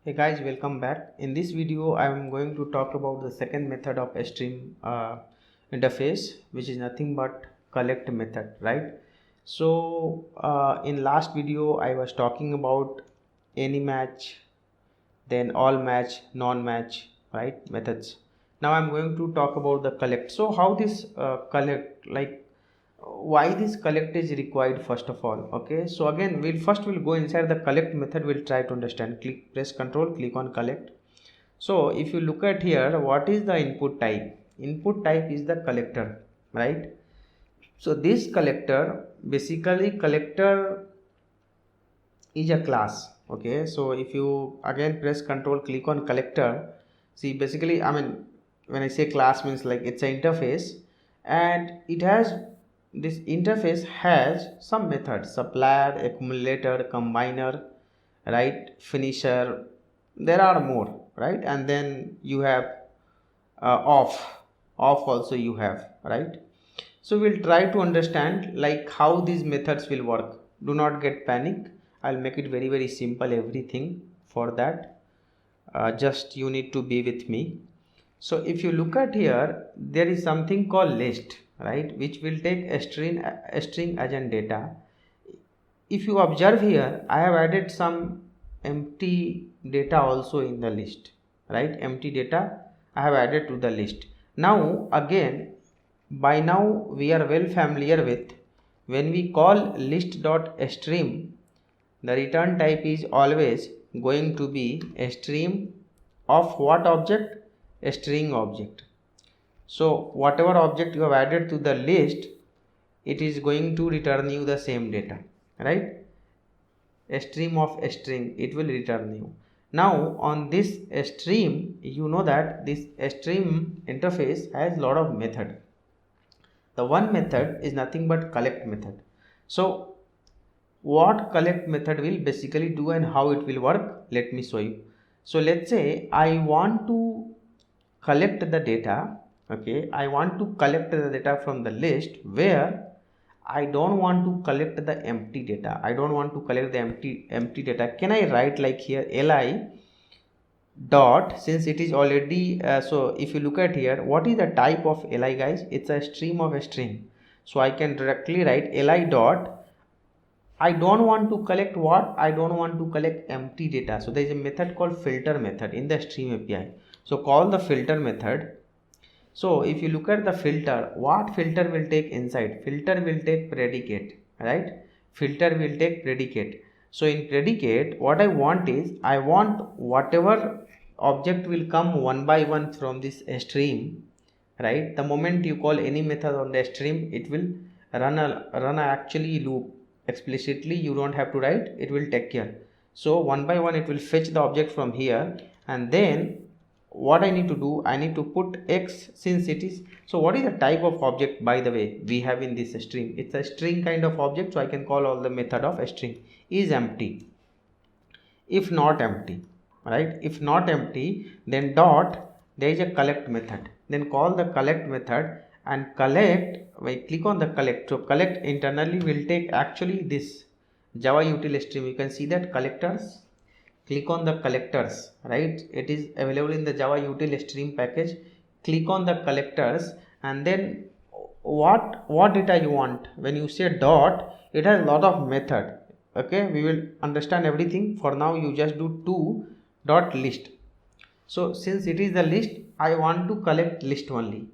Hey guys, welcome back. In this video, I am going to talk about the second method of stream interface, which is nothing but collect method, right? In last video, I was talking about any match, then all match, non-match, right? Methods. Now I'm going to talk about the collect. So how this collect, like why this collect is required first of all. Okay, so again we'll go inside the collect method. We'll try to understand. Press control, click on collect. So if you look at here, what is the input type? Input type is the collector, right? So this collector, basically collector is a class. Okay, so if you again press control, click on collector, see basically, I mean, when I say class means like it's an interface, and it has, this interface has some methods: supplier, accumulator, combiner, right, finisher. There are more, right? And then you have off also you have, right? So we'll try to understand like how these methods will work. Do not get panic. I'll make it very simple, everything. For that just you need to be with me. So if you look at here, there is something called list, right, which will take a string as an data. If you observe here, I have added some empty data also in the list, right? Empty data I have added to the list. Now again, by now we are well familiar with, when we call list.stream, the return type is always going to be a stream of what object? A string object. So whatever object you have added to the list, it is going to return you the same data, right? A stream of a string, it will return you. Now on this stream, you know that this stream interface has lot of method. The one method is nothing but collect method. So what collect method will basically do and how it will work, let me show you. So let's say I want to collect the data. Okay, I want to collect the data from the list where I don't want to collect the empty data. I don't want to collect the empty data. Can I write like here li dot, since it is already so if you look at here, what is the type of li, guys? It's a stream of a string. So I can directly write li dot, I don't want to collect what? I don't want to collect empty data. So there is a method called filter method in the stream API. So call the filter method. So if you look at the filter, what filter will take inside? Filter will take predicate, right? Filter will take predicate. So in predicate, what I want is, I want whatever object will come one by one from this stream, right? The moment you call any method on the stream, it will run a actually loop explicitly. You don't have to write, it will take care. So one by one it will fetch the object from here, and then what I need to do, I need to put x, since it is, so what is the type of object, by the way, we have in this string? It's a string kind of object, so I can call all the method of a string is empty. If not empty, right, if not empty, then dot, there is a collect method, then call the collect method, and collect, I click on the collect. So collect internally will take actually this java util stream. You can see that collectors, click on the collectors, right? It is available in the java util stream package. Click on the collectors, and then what data you want. When you say dot, it has a lot of method. Okay, we will understand everything. For now you just do to dot list. So since it is the list, I want to collect list only.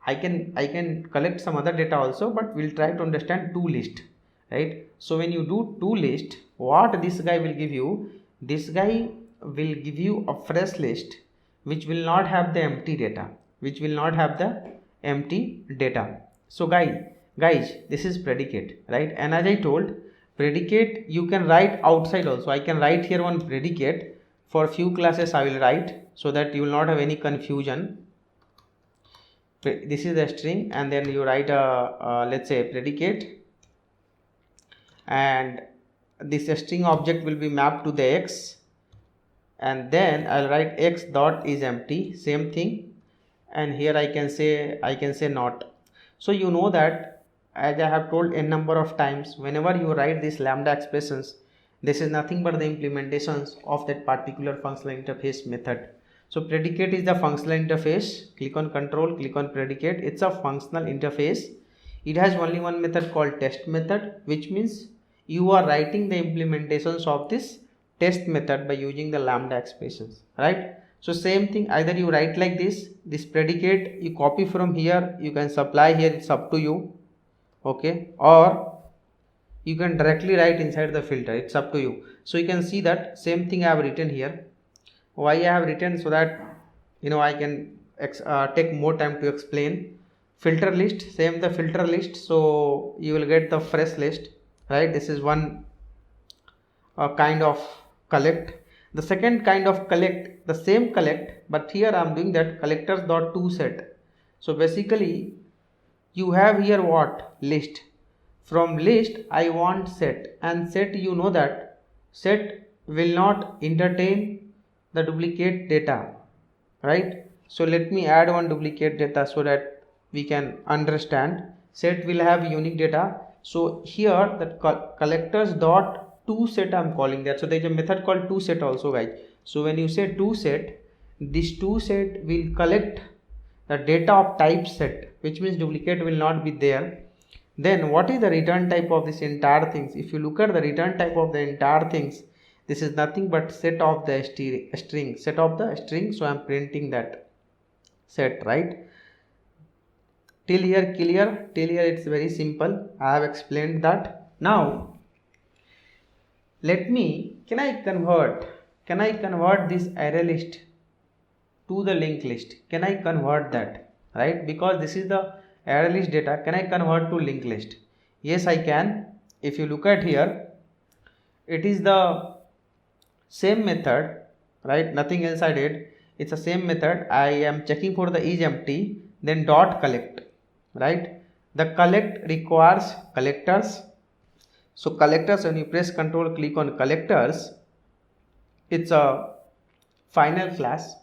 I can collect some other data also, but we'll try to understand to list, right? So when you do to list, what this guy will give you, this guy will give you a fresh list which will not have the empty data, which will not have the empty data. So guys, this is predicate, right? And as I told, predicate you can write outside also. I can write here one predicate. For few classes I will write, so that you will not have any confusion. This is the string, and then you write a let's say predicate, and this string object will be mapped to the x, and then I'll write x dot is empty, same thing, and here I can say not. So you know that, as I have told n number of times, whenever you write these lambda expressions, This is nothing but the implementations of that particular functional interface method. So predicate is the functional interface. Click on control, click on predicate. It's a functional interface. It has only one method called test method, which means you are writing the implementations of this test method by using the lambda expressions, right? So same thing, either you write like this predicate, you copy from here, you can supply here, it's up to you, okay, or you can directly write inside the filter, it's up to you. So you can see that same thing I have written here. Why I have written? So that I can take more time to explain. Filter list, same the filter list, so you will get the fresh list, right? This is one kind of collect. The second kind of collect, the same collect, but here I am doing that collectors dot to set. So basically you have here what? List. From list I want set, and set, you know that set will not entertain the duplicate data, right? So let me add one duplicate data so that we can understand. Set will have unique data. So here the collectors dot to set I'm calling that. So there is a method called to set also, guys. So when you say to set, this to set will collect the data of type set, which means duplicate will not be there. Then what is the return type of this entire things? If you look at the return type of the entire things, this is nothing but set of the string, set of the string. So I am printing that set, right? Till here clear? Till here it's very simple. I have explained that. Now let me, can I convert this array list to the linked list? Can I convert that, right? Because this is the array list data, can I convert to linked list? Yes, I can. If you look at here, it is the same method, right? Nothing else I did. It's the same method. I am checking for the is empty, then dot collect, right? The collect requires collectors. So collectors, when you press control click on collectors, it's a final class,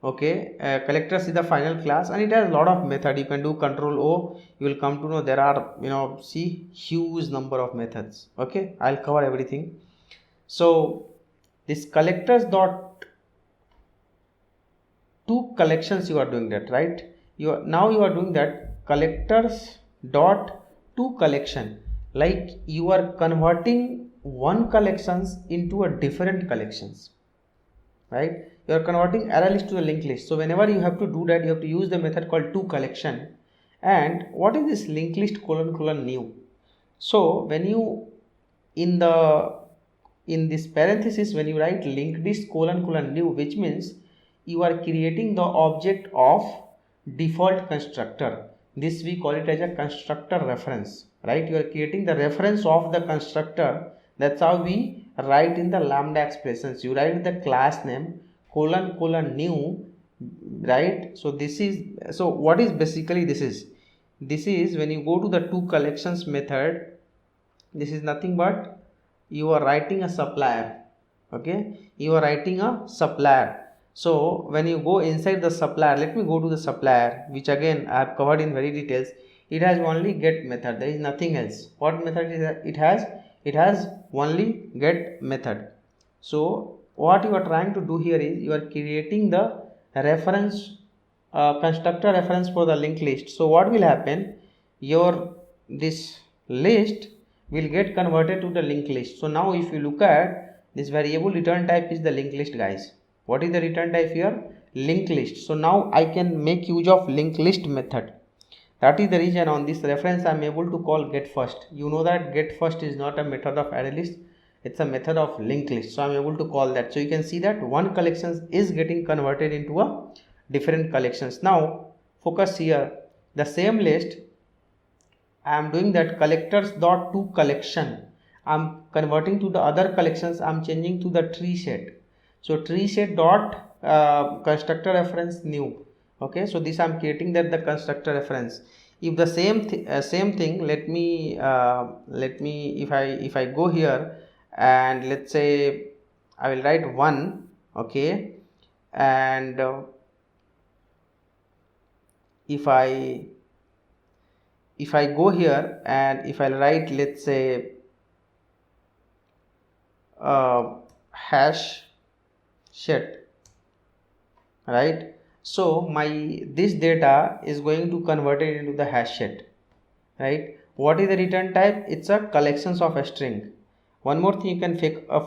okay. Collectors is the final class, and it has a lot of method. You can do control O, you will come to know there are see huge number of methods, okay. I'll cover everything. So this collectors dot to collections, you are doing that, right? You are doing that collectors dot to collection, like you are converting one collections into a different collections, right? You are converting array list to the linked list. So whenever you have to do that, you have to use the method called to collection. And what is this linked list colon new? So when you in this parenthesis, when you write linked list colon new, which means you are creating the object of default constructor. This we call it as a constructor reference, right? You are creating the reference of the constructor. That's how we write in the lambda expressions. You write the class name colon new, right? So this is, so what is basically this is when you go to the to collections method, this is nothing but you are writing a supplier, okay. You are writing a supplier. So when you go inside the supplier, let me go to the supplier, which again I have covered in very details. It has only get method, there is nothing else. What method is that? It has only get method. So what you are trying to do here is you are creating the reference constructor reference for the linked list. So what will happen, your this list will get converted to the linked list. So now if you look at this variable return type is the linked list, guys. What is the return type here? Linked list. So now I can make use of linked list method. That is the reason on this reference I am able to call get first. You know that get first is not a method of array list, it's a method of linked list. So I am able to call that. So you can see that one collection is getting converted into a different collections. Now focus here, the same list I am doing that collectors dot to collection, I am converting to the other collections, I am changing to the tree set. So tree set dot constructor reference new, okay. So this I am creating that the constructor reference. If the same thing, let me if I go here and let's say I will write 1, okay, and if I go here and if I write, let's say hash set, right? So my this data is going to convert it into the hash set, right? What is the return type? It's a collections of a string. One more thing you can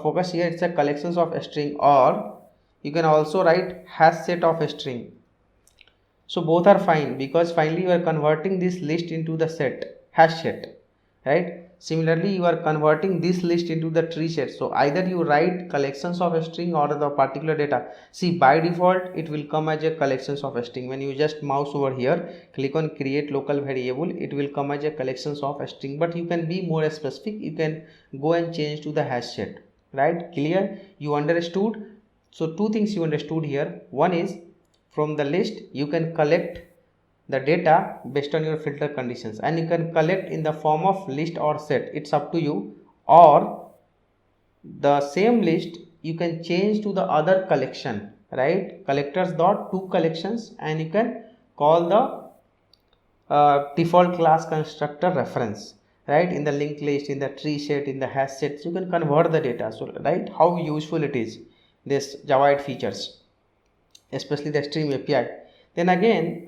focus here, it's a collections of a string, or you can also write hash set of a string. So both are fine, because finally you are converting this list into the set, hash set, right? Similarly, you are converting this list into the tree set. So either you write collections of a string or the particular data. See, by default it will come as a collections of a string. When you just mouse over here, click on create local variable, it will come as a collections of a string. But you can be more specific, you can go and change to the hash set, right? Clear? You understood? So two things you understood here. One is, from the list you can collect the data based on your filter conditions, and you can collect in the form of list or set, it's up to you. Or the same list you can change to the other collection, right? Collectors dot to collections, and you can call the default class constructor reference, right? In the linked list, in the tree set, in the hash sets, you can convert the data. So right, how useful it is, this Java 8 features, especially the stream API. Then again,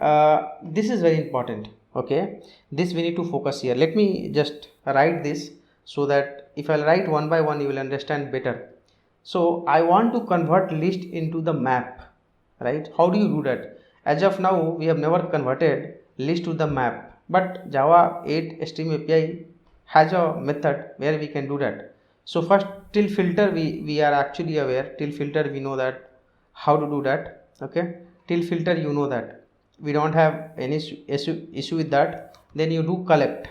this is very important. Okay, this we need to focus here. Let me just write this, so that if I'll write one by one, you will understand better. So I want to convert list into the map, right? How do you do that? As of now, we have never converted list to the map, but Java 8 stream API has a method where we can do that. So first, till filter we are actually aware. Till filter we know that how to do that. Okay, till filter you know that we don't have any issue with that. Then you do collect,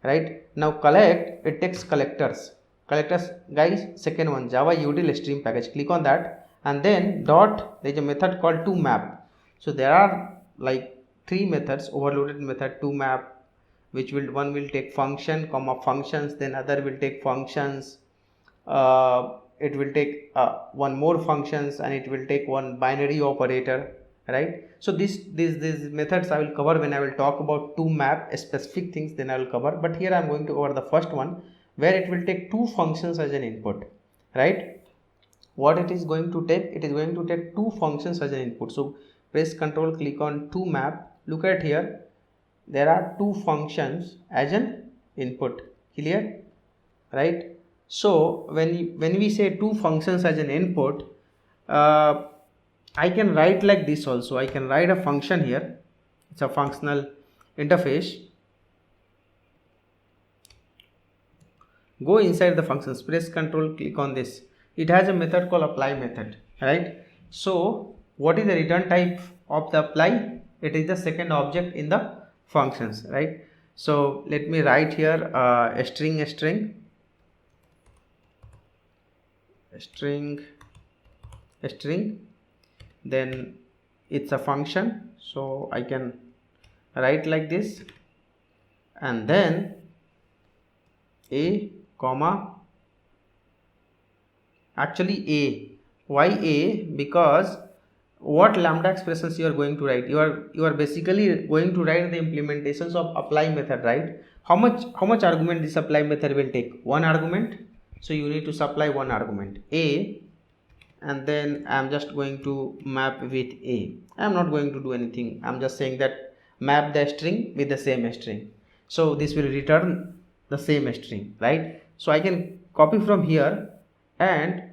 right? Now collect, it takes collectors, guys. Second one, Java util stream package, click on that, and then dot, there is a method called to map. So there are like three methods, overloaded method, to map, which will, one will take function comma functions, then other will take functions, it will take one more functions, and it will take one binary operator, right? So these methods I will cover when I will talk about to map specific things, then I will cover. But here I am going to cover the first one, where it will take two functions as an input, right? What it is going to take, it is going to take two functions as an input. So press control, click on to map, look at here, there are two functions as an input. Clear? Right? So when we say two functions as an input, I can write like this also. I can write a function here, it's a functional interface. Go inside the functions, press control, click on this, it has a method called apply method, right? So what is the return type of the apply? It is the second object in the functions, right? So let me write here a string, then it's a function, so I can write like this, and then a comma, actually a, why a? Because what lambda expressions you are going to write, you are basically going to write the implementations of apply method, right? How much argument this apply method will take? One argument. So you need to supply one argument, a, and then I'm just going to map with a. I'm not going to do anything, I'm just saying that map the string with the same string, so this will return the same string, right? So I can copy from here, and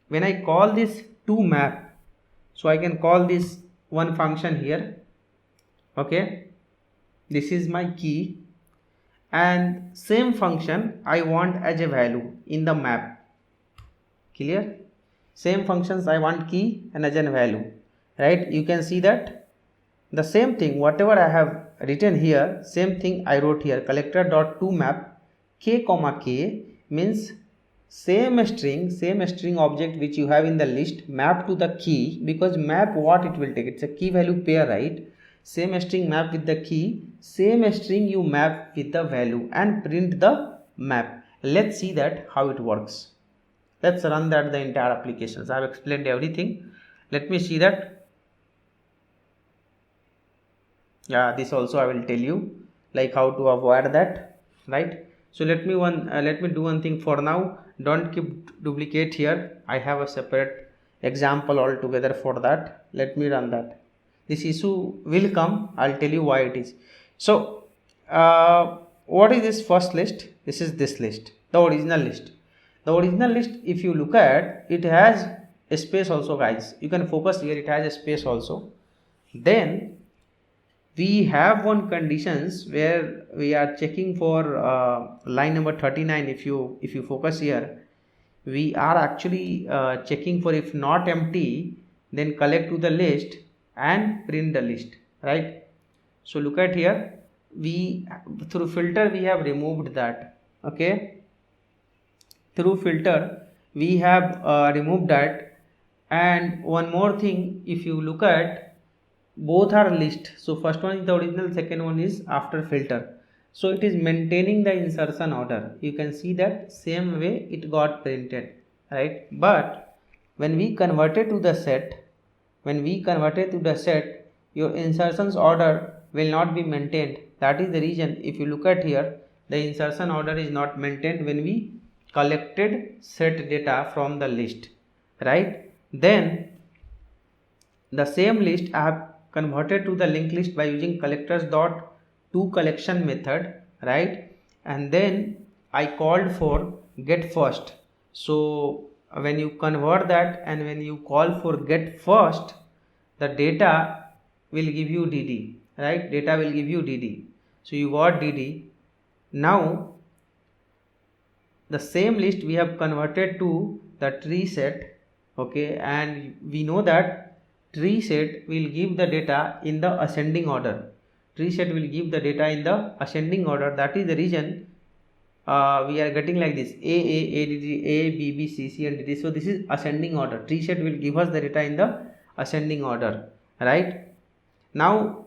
when I call this to map, so I can call this one function here. Okay, this is my key, and same function I want as a value in the map. Clear? Same functions I want key and as a value, right? You can see that the same thing, whatever I have written here, same thing I wrote here. Collector dot to map k comma k means same string object which you have in the list, map to the key, because map what it will take, it's a key value pair, right? Same string map with the key, same string you map with the value, and print the map. Let's see that how it works. Let's run that the entire applications. I have explained everything. Let me see that. Yeah, this also I will tell you, like how to avoid that, right? So let me do one thing for now. don't keep duplicate here. I have a separate example altogether for that. Let me run that. This issue will come. I'll tell you why it is. So what is this first list? This is this list, the original list. The original list, if you look at, it has a space also, guys. You can focus here, it has a space also. Then we have one conditions where we are checking for line number 39. If you focus here, we are actually checking for, if not empty, then collect to the list and print the list, right? So look at here, we through filter we have removed that. Okay, through filter we have removed that. And one more thing, if you look at, both are list. So first one is the original, second one is after filter. So it is maintaining the insertion order. You can see that same way it got printed, right? But when we converted to the set, your insertions order will not be maintained. That is the reason, if you look at here, the insertion order is not maintained when we collected set data from the list, right? Then the same list I have converted to the linked list by using collectors dot to collection method, right? And then I called for get first. So when you convert that and when you call for get first, the data will give you dd, right? Data will give you dd. So you got dd. Now the same list we have converted to the tree set. Okay, and we know that tree set will give the data in the ascending order. That is the reason we are getting like this: A, B, B, C, C, and D. So this is ascending order. Tree set will give us the data in the ascending order, right? Now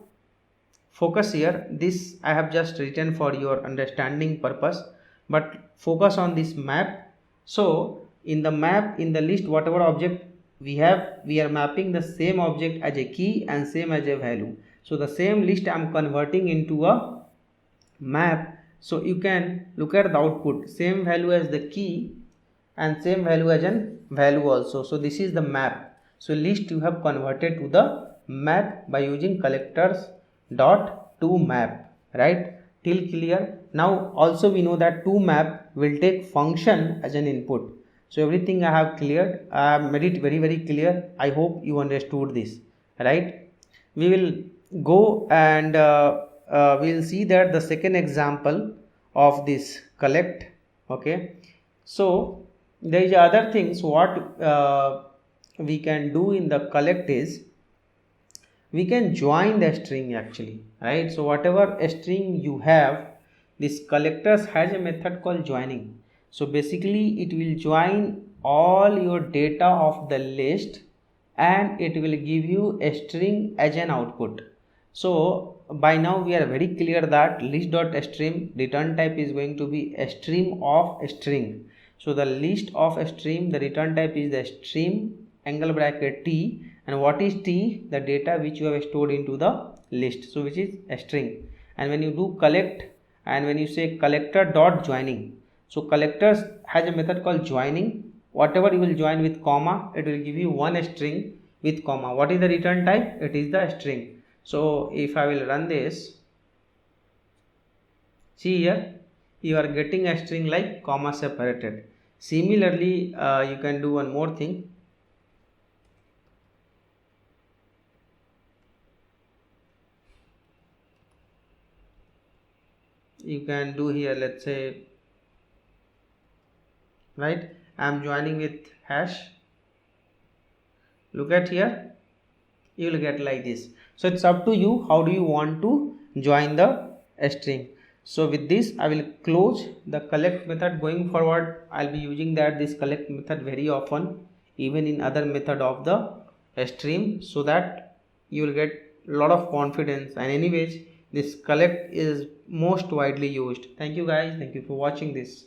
focus here. This I have just written for your understanding purpose, but focus on this map. So in the map, in the list, whatever object we have, we are mapping the same object as a key and same as a value. So the same list I am converting into a map. So you can look at the output, same value as the key and same value as an value also. So this is the map. So list you have converted to the map by using collectors dot to map, right? Till clear? Now also we know that to map will take function as an input. So everything I have cleared, I have made it very clear. I hope you understood this, right? We will go and we will see that the second example of this collect. Okay, so there is other things what we can do in the collect is we can join the string actually, right? So whatever string you have, this collectors has a method called joining. So basically it will join all your data of the list and it will give you a string as an output. So by now we are very clear that list.stream return type is going to be a stream of a string. So the list of a stream, the return type is the stream angle bracket t, and what is t? The data which you have stored into the list, so which is a string. And when you do collect and when you say collector dot joining, so collectors has a method called joining. Whatever you will join with comma, it will give you one string with comma. What is the return type? It is the string. So if I will run this, see here, you are getting a string like comma separated. Similarly, you can do one more thing. You can do here, let's say, right, I am joining with hash. Look at here, you will get like this. So it's up to you, how do you want to join the string. So with this I will close the collect method. Going forward I'll be using this collect method very often, even in other method of the stream, so that you will get a lot of confidence. And anyways, this collect is most widely used. Thank you guys, thank you for watching this.